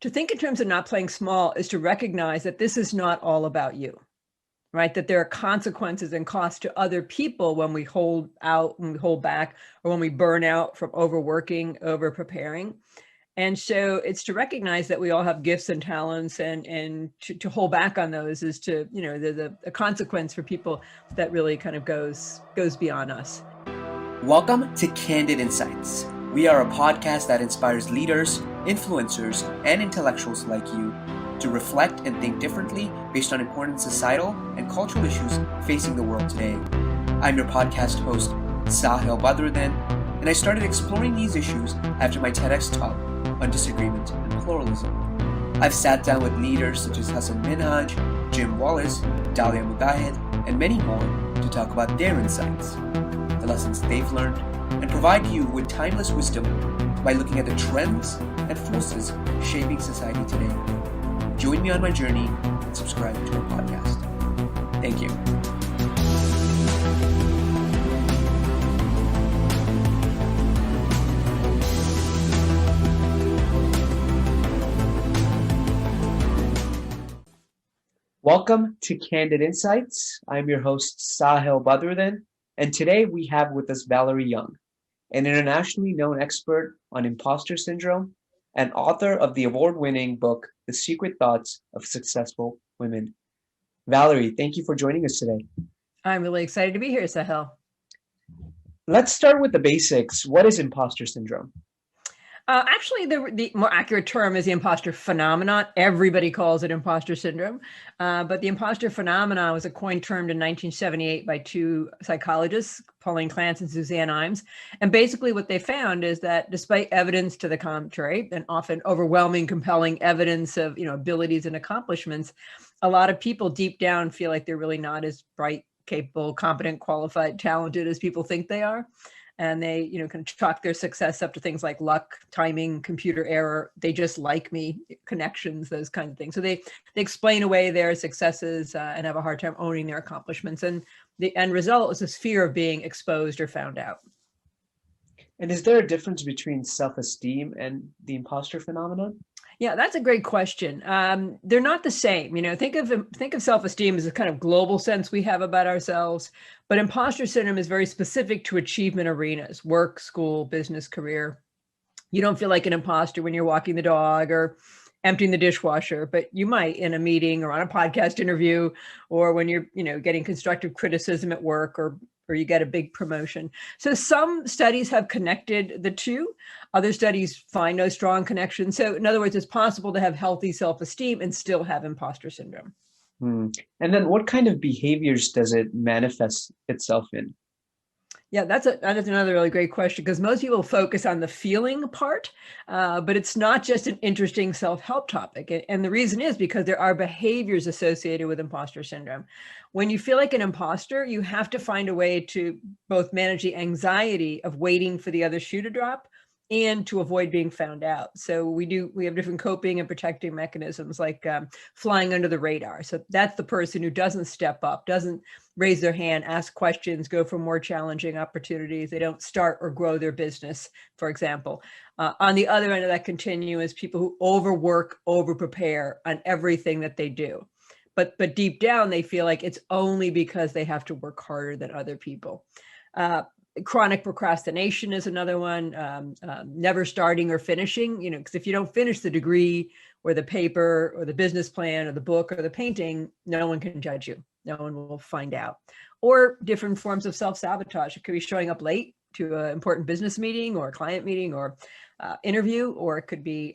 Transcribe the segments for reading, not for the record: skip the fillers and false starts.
To think in terms of not playing small is to recognize that this is not all about you, right? That there are consequences and costs to other people when we hold out, when we hold back, or when we burn out from overworking, over preparing. And so it's to recognize that we all have gifts and talents, and to hold back on those is to, the consequence for people that really kind of goes beyond us. Welcome to Candid Insights. We are a podcast that inspires leaders, influencers, and intellectuals like you to reflect and think differently based on important societal and cultural issues facing the world today. I'm your podcast host, Sahil Badruddin, and I started exploring these issues after my TEDx talk on disagreement and pluralism. I've sat down with leaders such as Hassan Minhaj, Jim Wallace, Dalia Mujahid, and many more to talk about their insights, the lessons they've learned, and provide you with timeless wisdom by looking at the trends and forces shaping society today. Join me on my journey and subscribe to our podcast. Thank you. Welcome to Candid Insights. I'm your host, Sahil Badruddin, and today we have with us Valerie Young, an internationally known expert on imposter syndrome and author of the award-winning book, The Secret Thoughts of Successful Women. Valerie, thank you for joining us today. I'm really excited to be here, Sahil. Let's start with the basics. What is imposter syndrome? Actually, the more accurate term is the imposter phenomenon. Everybody calls it imposter syndrome. But the imposter phenomenon was a coined term in 1978 by two psychologists, Pauline Clance and Suzanne Imes. And basically what they found is that despite evidence to the contrary, and often overwhelming, compelling evidence of abilities and accomplishments, a lot of people deep down feel like they're really not as bright, capable, competent, qualified, talented as people think they are. And they, kind of chalk their success up to things like luck, timing, computer error. They just like me, connections, those kinds of things. So they explain away their successes and have a hard time owning their accomplishments. And the end result is this fear of being exposed or found out. And is there a difference between self-esteem and the imposter phenomenon? Yeah, that's a great question. They're not the same. Think of self-esteem as a kind of global sense we have about ourselves, but imposter syndrome is very specific to achievement arenas: work, school, business, career. You don't feel like an imposter when you're walking the dog or emptying the dishwasher, but you might in a meeting or on a podcast interview, or when you're, getting constructive criticism at work, or you get a big promotion. So some studies have connected the two. Other studies find no strong connection. So in other words, it's possible to have healthy self-esteem and still have imposter syndrome. And then what kind of behaviors does it manifest itself in? Yeah, that is another really great question, because most people focus on the feeling part, but it's not just an interesting self-help topic. And the reason is because there are behaviors associated with imposter syndrome. When you feel like an imposter, you have to find a way to both manage the anxiety of waiting for the other shoe to drop and to avoid being found out. So we have different coping and protecting mechanisms, like flying under the radar. So that's the person who doesn't step up, doesn't raise their hand, ask questions, go for more challenging opportunities. They don't start or grow their business, for example. On the other end of that continuum is people who overwork, over-prepare on everything that they do. But deep down, they feel like it's only because they have to work harder than other people. Chronic procrastination is another one. Never starting or finishing, because if you don't finish the degree or the paper or the business plan or the book or the painting, no one can judge you. No one will find out. Or different forms of self-sabotage. It could be showing up late to an important business meeting or a client meeting or interview, or it could be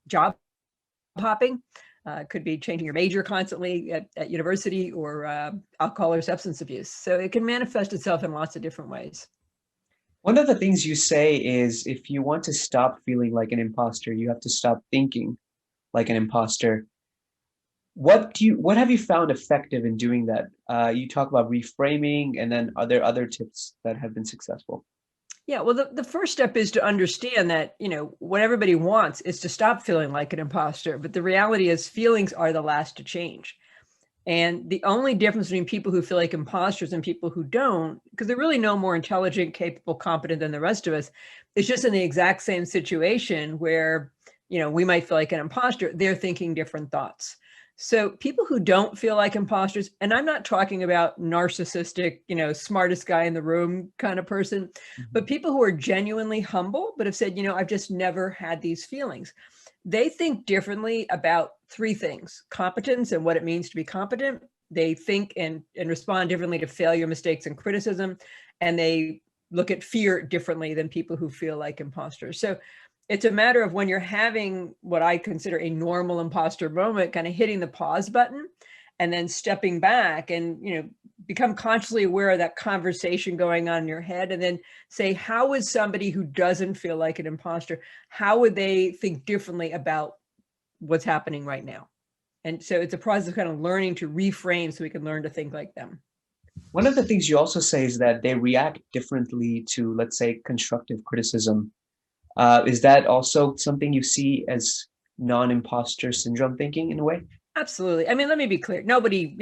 job hopping. It could be changing your major constantly at university, or alcohol or substance abuse. So it can manifest itself in lots of different ways. One of the things you say is if you want to stop feeling like an imposter, you have to stop thinking like an imposter. What have you found effective in doing that? You talk about reframing, and then are there other tips that have been successful? Yeah, well, the first step is to understand that, what everybody wants is to stop feeling like an imposter. But the reality is feelings are the last to change. And the only difference between people who feel like imposters and people who don't, because they're really no more intelligent, capable, competent than the rest of us, is just in the exact same situation where, we might feel like an imposter, they're thinking different thoughts. So people who don't feel like imposters, and I'm not talking about narcissistic, smartest guy in the room kind of person, but people who are genuinely humble, but have said, I've just never had these feelings. They think differently about three things: competence and what it means to be competent. They think and respond differently to failure, mistakes, and criticism. And they look at fear differently than people who feel like imposters. So it's a matter of, when you're having what I consider a normal imposter moment, kind of hitting the pause button and then stepping back and, become consciously aware of that conversation going on in your head, and then say, how would somebody who doesn't feel like an imposter, how would they think differently about what's happening right now? And so it's a process of kind of learning to reframe so we can learn to think like them. One of the things you also say is that they react differently to, let's say, constructive criticism. Is that also something you see as non-imposter syndrome thinking in a way? Absolutely. I mean, let me be clear. Nobody,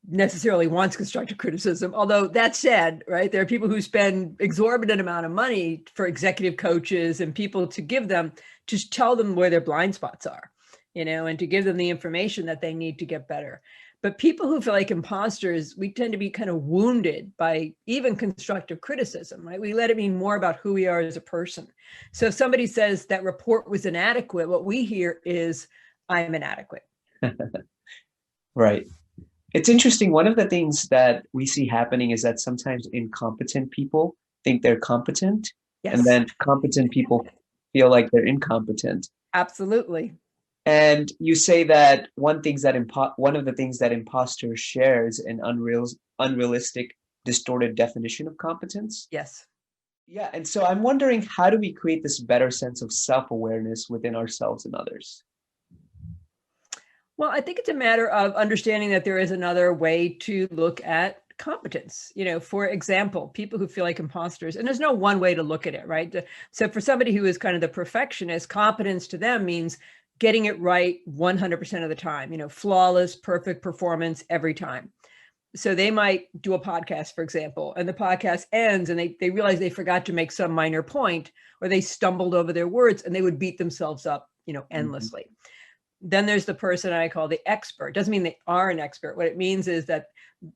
necessarily wants constructive criticism. Although that said, right, there are people who spend exorbitant amount of money for executive coaches and people to give them, to tell them where their blind spots are, and to give them the information that they need to get better. But people who feel like imposters, we tend to be kind of wounded by even constructive criticism, right? We let it mean more about who we are as a person. So if somebody says that report was inadequate, what we hear is, I'm inadequate. Right. It's interesting. One of the things that we see happening is that sometimes incompetent people think they're competent, Yes. and then competent people feel like they're incompetent. Absolutely. And you say that one of the things that imposter shares an unrealistic, distorted definition of competence. Yes. Yeah, and so I'm wondering, how do we create this better sense of self-awareness within ourselves and others? Well, I think it's a matter of understanding that there is another way to look at competence. For example, people who feel like imposters, and there's no one way to look at it, right? So for somebody who is kind of the perfectionist, competence to them means getting it right 100% of the time, flawless, perfect performance every time. So they might do a podcast, for example, and the podcast ends and they realize they forgot to make some minor point, or they stumbled over their words, and they would beat themselves up, endlessly. Then there's the person I call the expert. Doesn't mean they are an expert. What it means is that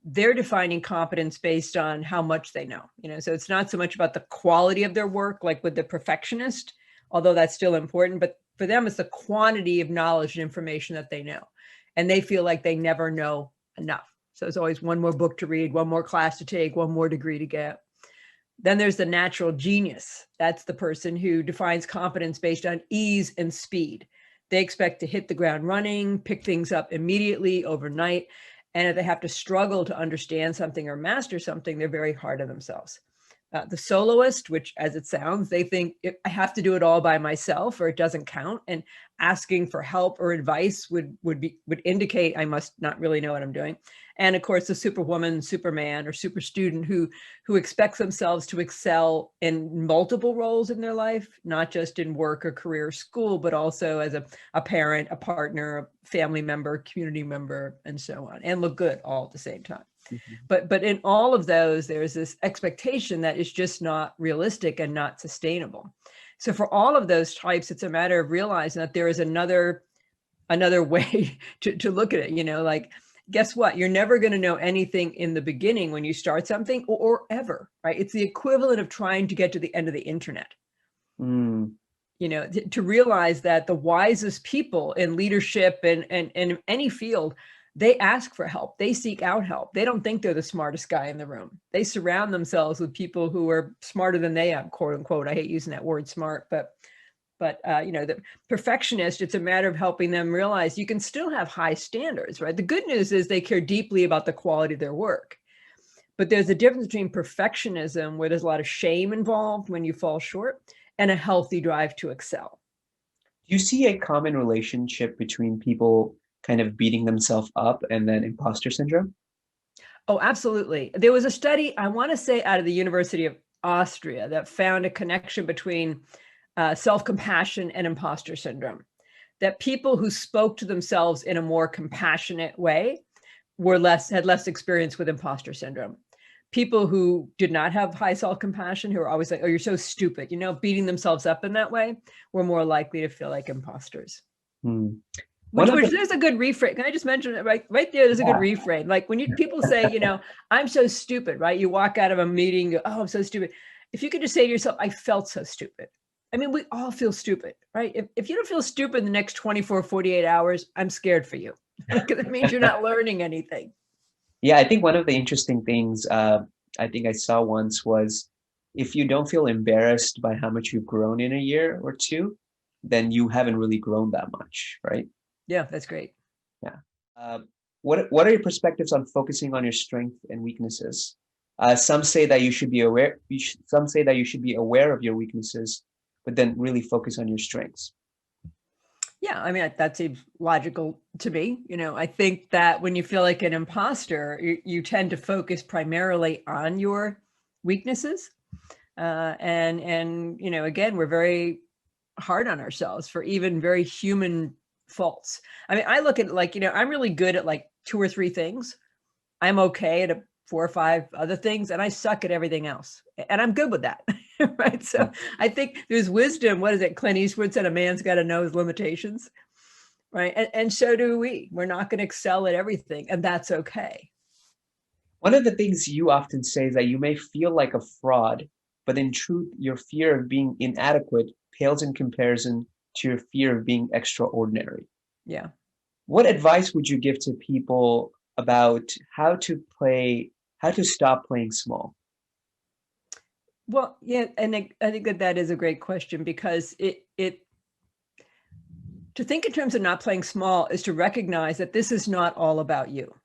they're defining competence based on how much they know. So it's not so much about the quality of their work, like with the perfectionist, although that's still important, but for them, it's the quantity of knowledge and information that they know. And they feel like they never know enough. So it's always one more book to read, one more class to take, one more degree to get. Then there's the natural genius. That's the person who defines competence based on ease and speed. They expect to hit the ground running, pick things up immediately, overnight. And if they have to struggle to understand something or master something, they're very hard on themselves. The soloist, which, as it sounds, they think, I have to do it all by myself or it doesn't count. And asking for help or advice would indicate I must not really know what I'm doing. And of course, the superwoman, superman, or super student who expects themselves to excel in multiple roles in their life, not just in work or career or school, but also as a parent, a partner, a family member, community member, and so on, and look good all at the same time. But in all of those, there's this expectation that is just not realistic and not sustainable. So for all of those types, it's a matter of realizing that there is another way to look at it. Like, guess what? You're never going to know anything in the beginning when you start something, or ever, right? It's the equivalent of trying to get to the end of the internet. To realize that the wisest people in leadership and in any field, they ask for help. They seek out help. They don't think they're the smartest guy in the room. They surround themselves with people who are smarter than they are, quote unquote. I hate using that word smart, but the perfectionist, it's a matter of helping them realize you can still have high standards, right? The good news is they care deeply about the quality of their work. But there's a difference between perfectionism, where there's a lot of shame involved when you fall short, and a healthy drive to excel. Do you see a common relationship between people kind of beating themselves up and then imposter syndrome? Oh, absolutely. There was a study, I want to say out of the University of Austria, that found a connection between self-compassion and imposter syndrome. That people who spoke to themselves in a more compassionate way had less experience with imposter syndrome. people who did not have high self-compassion, who are always like, oh, you're so stupid, beating themselves up in that way, were more likely to feel like imposters. Hmm. Which there's a good reframe. Can I just mention it right there? There's a good reframe. Like when people say, I'm so stupid, right? You walk out of a meeting, you go, oh, I'm so stupid. If you could just say to yourself, I felt so stupid. I mean, we all feel stupid, right? If you don't feel stupid in the next 24, 48 hours, I'm scared for you, because it means you're not learning anything. Yeah, I think one of the interesting things I think I saw once was if you don't feel embarrassed by how much you've grown in a year or two, then you haven't really grown that much, right? Yeah, that's great. Yeah. Uh, what are your perspectives on focusing on your strengths and weaknesses? Some say that you should be aware. Some say that you should be aware of your weaknesses, but then really focus on your strengths. Yeah, I mean, that seems logical to me. I think that when you feel like an imposter, you tend to focus primarily on your weaknesses. And again, we're very hard on ourselves for even very human faults. I mean, I look at I'm really good at like 2 or 3 things. I'm okay at 4 or 5 other things, and I suck at everything else. And I'm good with that. Right. So I think there's wisdom. What is it? Clint Eastwood said, a man's got to know his limitations. Right. And so do we. We're not going to excel at everything, and that's okay. One of the things you often say is that you may feel like a fraud, but in truth, your fear of being inadequate pales in comparison to your fear of being extraordinary. Yeah. What advice would you give to people about how to stop playing small? Well, yeah, and I think that is a great question, because to think in terms of not playing small is to recognize that this is not all about you,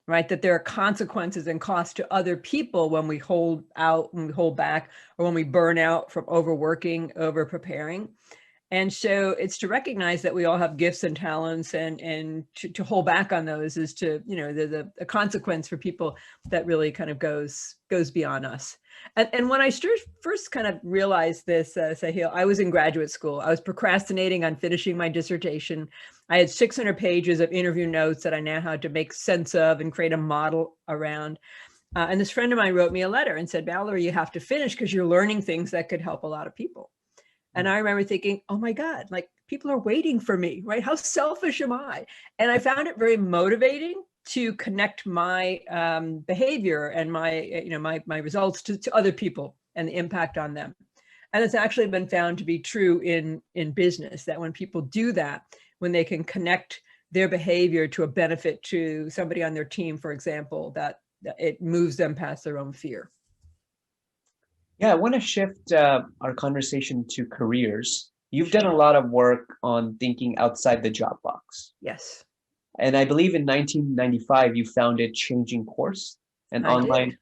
right? That there are consequences and costs to other people when we hold out, when we hold back, or when we burn out from overworking, over preparing. And so it's to recognize that we all have gifts and talents, and to hold back on those is to, the consequence for people that really kind of goes beyond us. And when I first kind of realized this, Sahil, I was in graduate school. I was procrastinating on finishing my dissertation. I had 600 pages of interview notes that I now had to make sense of and create a model around. And this friend of mine wrote me a letter and said, Valerie, you have to finish because you're learning things that could help a lot of people. And I remember thinking, oh my God, like people are waiting for me, right? How selfish am I? And I found it very motivating to connect my behavior and my results to other people and the impact on them. And it's actually been found to be true in business, that when people do that, when they can connect their behavior to a benefit to somebody on their team, for example, that it moves them past their own fear. Yeah, I want to shift our conversation to careers. You've done a lot of work on thinking outside the job box. Yes. And I believe in 1995, you founded Changing Course, an online,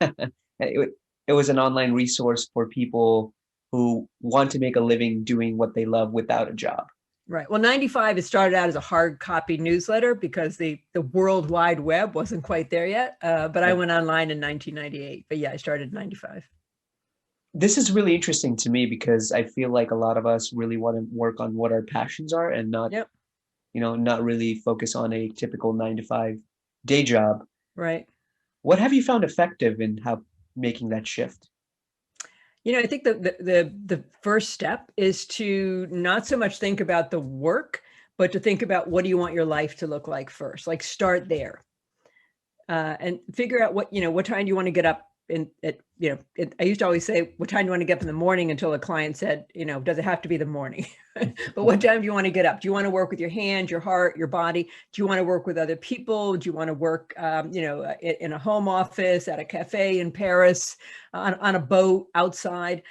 it was an online resource for people who want to make a living doing what they love without a job. Right. Well, 95, it started out as a hard copy newsletter because the World Wide Web wasn't quite there yet. But I went online in 1998. But yeah, I started in 95. This is really interesting to me because I feel like a lot of us really want to work on what our passions are and not, not really focus on a typical 9 to 5 day job. Right. What have you found effective in how making that shift? I think the first step is to not so much think about the work, but to think about what do you want your life to look like first. Like start there, and figure out what time do you want to get up. I used to always say, what time do you want to get up in the morning, until a client said, does it have to be the morning? But what time do you want to get up? Do you want to work with your hands, your heart, your body? Do you want to work with other people? Do you want to work, in a home office, at a cafe in Paris, on a boat outside?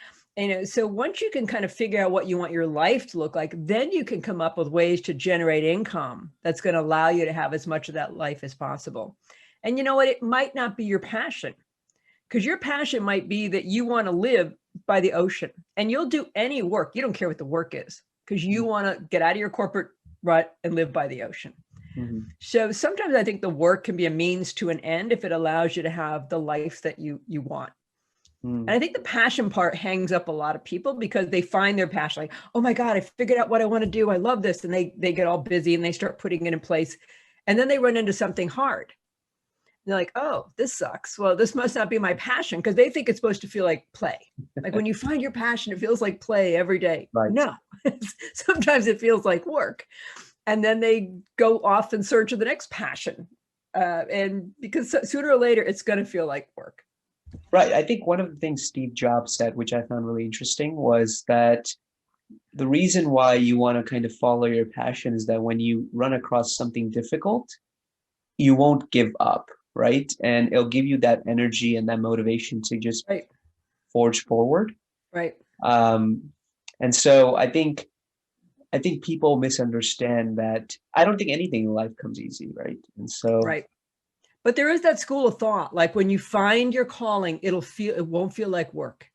So once you can kind of figure out what you want your life to look like, then you can come up with ways to generate income that's going to allow you to have as much of that life as possible. And you know what? It might not be your passion. Because your passion might be that you want to live by the ocean, and you'll do any work. You don't care what the work is, because you want to get out of your corporate rut and live by the ocean. Mm-hmm. So sometimes I think the work can be a means to an end if it allows you to have the life that you want. And I think the passion part hangs up a lot of people because they find their passion, like, oh my God, I figured out what I want to do. I love this. And they get all busy and they start putting it in place. And then they run into something hard. They're like, oh, this sucks. Well, this must not be my passion, because they think it's supposed to feel like play. Like when you find your passion, it feels like play every day. Right. No, sometimes it feels like work. And then they go off in search of the next passion. And because sooner or later, it's going to feel like work. Right. I think one of the things Steve Jobs said, which I found really interesting, was that the reason why you want to kind of follow your passion is that when you run across something difficult, you won't give up, right? And it'll give you that energy and that motivation to just Right. forge forward. Right. And so I think people misunderstand that. I don't think anything in life comes easy, right? And so Right. But there is that school of thought, like when you find your calling, it won't feel like work.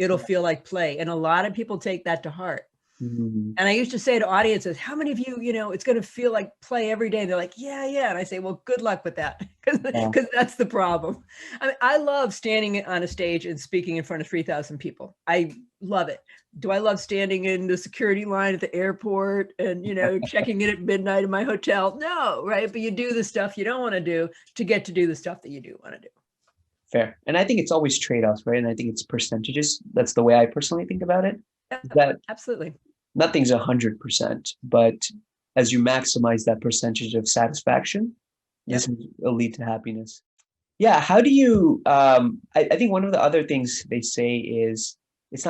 It'll feel like play. And a lot of people take that to heart. And I used to say to audiences, how many of you, it's going to feel like play every day? And they're like, yeah. And I say, well, good luck with that. Because that's the problem. I mean, I love standing on a stage and speaking in front of 3,000 people. I love it. Do I love standing in the security line at the airport and, checking in at midnight in my hotel? No, right? But you do the stuff you don't want to do to get to do the stuff that you do want to do. Fair. And I think it's always trade-offs, right? And I think it's percentages. That's the way I personally think about it. That absolutely. Nothing's 100%, but as you maximize that percentage of satisfaction, this will lead to happiness. Yeah. How do you, I think one of the other things they say is, it's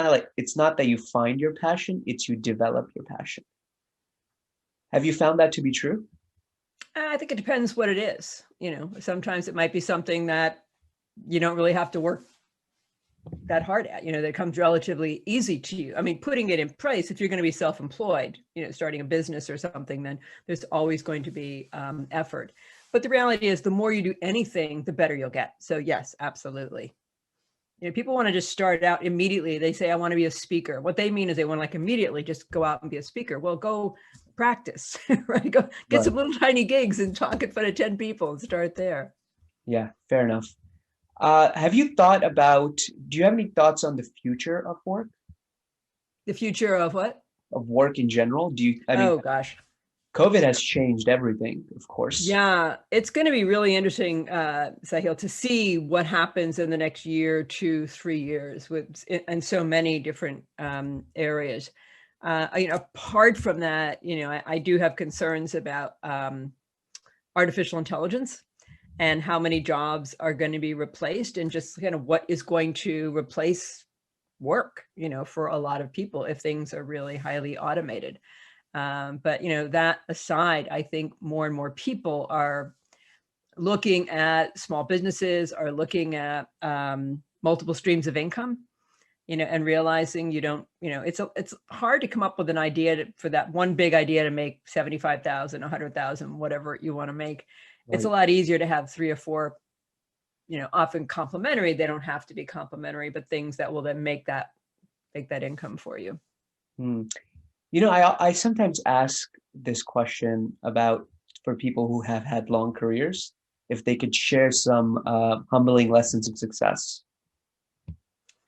not that you find your passion, it's you develop your passion. Have you found that to be true? I think it depends what it is. Sometimes it might be something that you don't really have to work that hard at, that comes relatively easy to you. I mean, putting it in place, if you're going to be self-employed, starting a business or something, then there's always going to be effort. But the reality is the more you do anything, the better you'll get. So yes, absolutely. People want to just start out immediately. They say, I want to be a speaker. What they mean is they want to like immediately just go out and be a speaker. Well, go practice, right? Go get some little tiny gigs and talk in front of 10 people and start there. Yeah, fair enough. Have you thought about, do you have any thoughts on the future of work? The future of what? Of work in general? Oh gosh. COVID has changed everything, of course. Yeah, it's going to be really interesting, Sahil, to see what happens in the next year, 2, 3 years in so many different areas. Apart from that, I do have concerns about artificial intelligence and how many jobs are going to be replaced, and just kind of what is going to replace work, for a lot of people if things are really highly automated. But that aside, I think more and more people are looking at small businesses, are looking at multiple streams of income, and realizing it's hard to come up with an idea for that one big idea to make 75,000, 100,000, whatever you want to make. Right. It's a lot easier to have 3 or 4, often complementary. They don't have to be complementary, but things that will then make that income for you. I sometimes ask this question for people who have had long careers, if they could share some humbling lessons of success.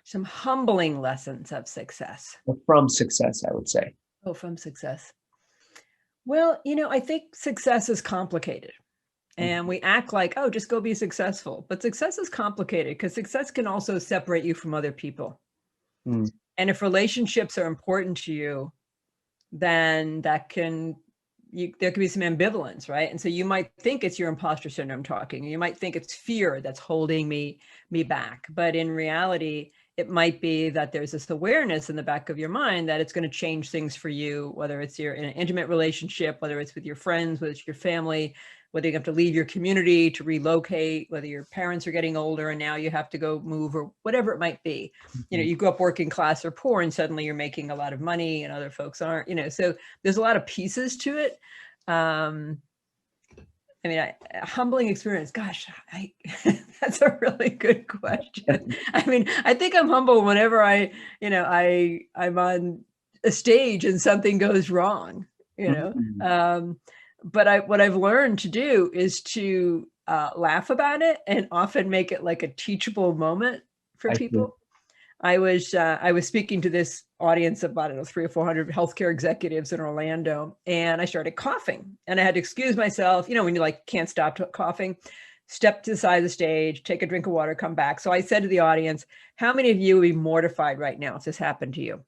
Some humbling lessons of success. From success, I would say. Oh, from success. Well, I think success is complicated. And we act like, oh, just go be successful. But success is complicated because success can also separate you from other people. And if relationships are important to you, then there can be some ambivalence, right? And so you might think it's your imposter syndrome talking. You might think it's fear that's holding me back. But in reality, it might be that there's this awareness in the back of your mind that it's going to change things for you, whether it's in an intimate relationship, whether it's with your friends, whether it's your family, whether you have to leave your community to relocate, whether your parents are getting older and now you have to go move, or whatever it might be. You grew up working class or poor and suddenly you're making a lot of money and other folks aren't, so there's a lot of pieces to it. A humbling experience. Gosh, that's a really good question. I think I'm humble whenever I'm on a stage and something goes wrong, But what I've learned to do is to laugh about it and often make it like a teachable moment for people. I was speaking to this audience of about 300 or 400 healthcare executives in Orlando, and I started coughing, and I had to excuse myself. When you can't stop coughing, step to the side of the stage, take a drink of water, come back. So I said to the audience, how many of you would be mortified right now if this happened to you?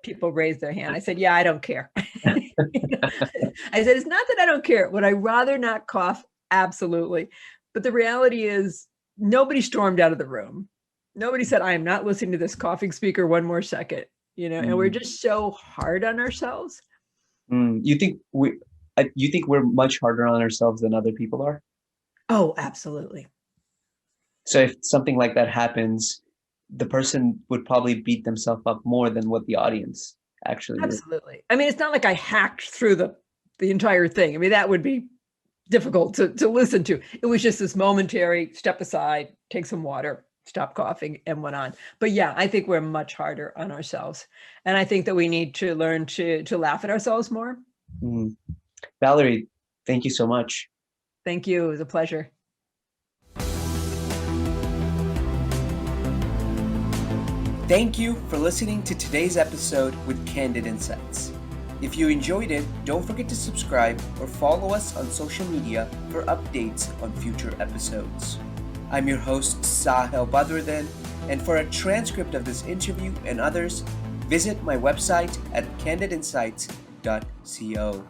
People raised their hand. I said, yeah, I don't care. I said, it's not that I don't care. Would I rather not cough? Absolutely. But the reality is nobody stormed out of the room. Nobody said, I am not listening to this coughing speaker one more second, and we're just so hard on ourselves. You think we're much harder on ourselves than other people are? Oh, absolutely. So if something like that happens, the person would probably beat themselves up more than what the audience actually did. Absolutely. I mean, it's not like I hacked through the entire thing. I mean, that would be difficult to listen to. It was just this momentary step aside, take some water, stop coughing, and went on. But yeah, I think we're much harder on ourselves. And I think that we need to learn to laugh at ourselves more. Valerie, thank you so much. Thank you. It was a pleasure. Thank you for listening to today's episode with Candid Insights. If you enjoyed it, don't forget to subscribe or follow us on social media for updates on future episodes. I'm your host, Sahil Badruddin, and for a transcript of this interview and others, visit my website at candidinsights.co.